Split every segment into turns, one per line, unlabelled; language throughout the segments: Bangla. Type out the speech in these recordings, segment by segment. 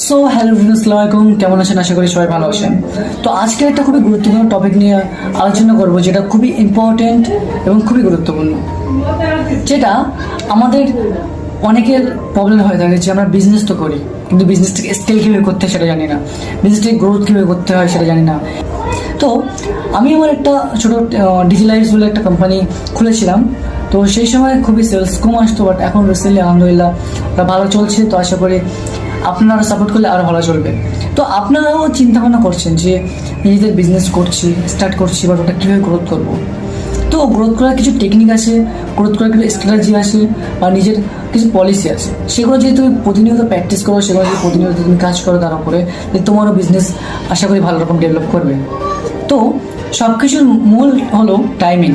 সো হ্যালো ফ্রেন্ডস, আসসালামু আলাইকুম। কেমন আছেন? আশা করি সবাই ভালো আছেন। তো আজকে একটা খুবই গুরুত্বপূর্ণ টপিক নিয়ে আলোচনা করব, যেটা খুবই ইম্পর্টেন্ট এবং খুবই গুরুত্বপূর্ণ, যেটা আমাদের অনেকের প্রবলেম হয়ে থাকে যে আমরা বিজনেস তো করি, কিন্তু বিজনেসটাকে স্কেল কীভাবে করতে হয় সেটা জানি না, বিজনেসটাকে গ্রোথ কীভাবে করতে হয় সেটা জানি না। তো আমি আমার একটা ছোটো ডিজিলাইজ বলে একটা কোম্পানি খুলেছিলাম। তো সেই সময় খুবই সেলস কম আসতো, বাট এখন রিসেন্টলি আলহামদুলিল্লাহ ভালো চলছে। তো আশা করি আপনারা সাপোর্ট করলে আরও ভালো চলবে। তো আপনারাও চিন্তা ভাবনা করছেন যে নিজেদের বিজনেস স্টার্ট করছি, বাট ওটা কীভাবে গ্রোথ করবো। তো গ্রোথ করার কিছু টেকনিক আছে, গ্রোথ করার কিছু স্ট্র্যাটেজি আছে, বা নিজের কিছু পলিসি আছে। সেগুলো যদি তুমি প্রতিনিয়ত প্র্যাকটিস করো, সেগুলো যদি প্রতিনিয়ত তুমি কাজ করো, তার উপরে তোমারও বিজনেস আশা করি ভালো রকম ডেভেলপ করবে। তো সব কিছুর মূল হলো টাইমিং।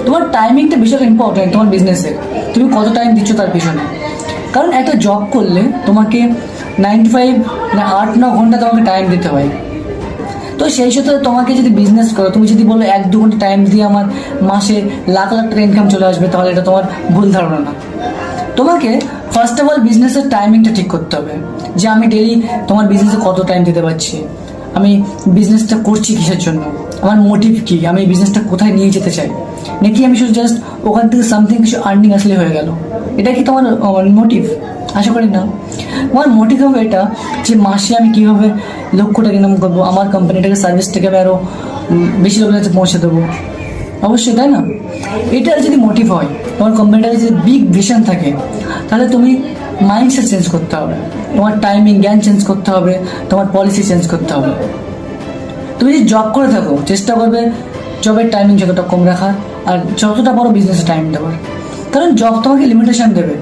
তোমার টাইমিংটা ভীষণ ইম্পর্টেন্ট তোমার বিজনেসে। তুমি কত টাইম দিচ্ছ তার পিছনে। কারণ একটা জব করলে তোমাকে 9 to 5 মানে 8-9 ঘন্টা তোমাকে টাইম দিতে হয়। তো সেই সাথে তোমাকে যদি বিজনেস করো, তুমি যদি বলো 1-2 ঘন্টা টাইম দিয়ে আমার মাসে লাখ লাখ টাকা ইনকাম চলে আসবে, তাহলে এটা তোমার ভুল ধারণা না। তোমাকে ফার্স্ট অফ অল বিজনেসের টাইমিংটা ঠিক করতে হবে, যে আমি ডেইলি তোমার বিজনেসে কত টাইম দিতে পারছি, আমি বিজনেসটা করছি কিসের জন্য, আমার মোটিভ কী, আমি এই বিজনেসটা কোথায় নিয়ে যেতে চাই, নাকি আমি শুধু জাস্ট ওখান থেকে সামথিং কিছু আর্নিং আসলে হয়ে গেল। এটা কি তোমার মোটিভ? আশা করি না। আমার মোটিভ হবে এটা যে মাসে আমি কীভাবে লক্ষ টাকা ইনকাম করবো, আমার কোম্পানিটাকে সার্ভিসটাকে আমি আরও বেশি লোকের কাছে পৌঁছে দেবো। অবশ্যই, তাই না? এটার যদি মোটিভ হয়, তোমার কোম্পানিটাকে যদি বিগ ভিশন থাকে, তাহলে তুমি মাইন্ডসেট চেঞ্জ করতে হবে, তোমার টাইমিং জ্ঞান চেঞ্জ করতে হবে, তোমার পলিসি চেঞ্জ করতে হবে। তুমি যদি জব করে থাকো, চেষ্টা করবে জবের টাইমিং যতটা কম রাখার, আর যতটা বড় বিজনেসে টাইম দেওয়ার। কারণ জব তোমাকে লিমিটেশন দেবে,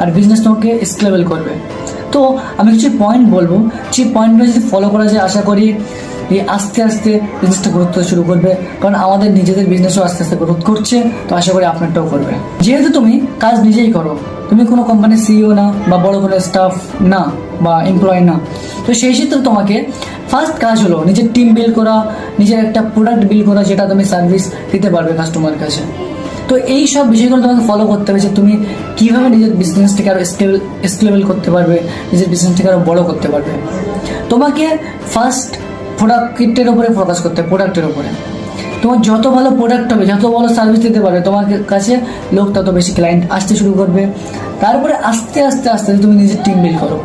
আর বিজনেস তোমাকে স্কেলেবল করবে। তো আমি কিছু পয়েন্ট বলবো, যে পয়েন্টগুলো যদি ফলো করা যায়, আশা করি এই আস্তে আস্তে বিজনেসটা গ্রোথ করতে শুরু করবে। কারণ আমাদের নিজেদের বিজনেসও আস্তে আস্তে গ্রোথ করছে, তো আশা করি আপনারটাও করবে। যেহেতু তুমি কাজ নিজেই করো, তুমি কোনো কোম্পানির সিইও না, বা বড় কোনো স্টাফ না, বা এমপ্লয় না, তো সেই ক্ষেত্রে তোমাকে ফার্স্ট কাজ হলো নিজের টিম বিল্ড করা, নিজের একটা প্রোডাক্ট বিল্ড করা, যেটা তুমি সার্ভিস দিতে পারবে কাস্টমারের কাছে। তো এই সব বিষয়গুলো তোমাকে ফলো করতে হবে, যে তুমি কীভাবে নিজের বিজনেসটাকে আরও স্কেলেবল করতে পারবে, নিজের বিজনেসটাকে আরও বড়ো করতে পারবে। তোমাকে ফার্স্ট প্রোডাক্টের উপরে ফোকাস করতে হবে, প্রোডাক্টের উপরে। তোমার যত ভালো প্রোডাক্ট হবে, যত ভালো সার্ভিস দিতে পারবে, তোমার কাছে লোক তত বেশি ক্লায়েন্ট আসতে শুরু করবে। তারপরে আস্তে আস্তে আস্তে তুমি নিজের টিম বিল্ড করো।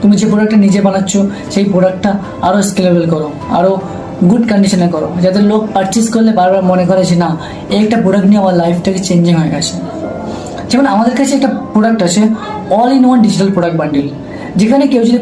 তুমি যে প্রোডাক্টটা নিজে বানাচ্ছ, সেই প্রোডাক্টটা আরও স্কেলেবল করো, আরও গুড কন্ডিশনে করো, যাতে লোক পারচেস করলে বারবার মনে করে যে না, এই একটা প্রোডাক্ট নিয়ে আমার লাইফটাকে চেঞ্জিং হয়ে গেছে। যেমন আমাদের কাছে একটা প্রোডাক্ট আছে, all in one digital product bundle, যেখানে কেউ যদি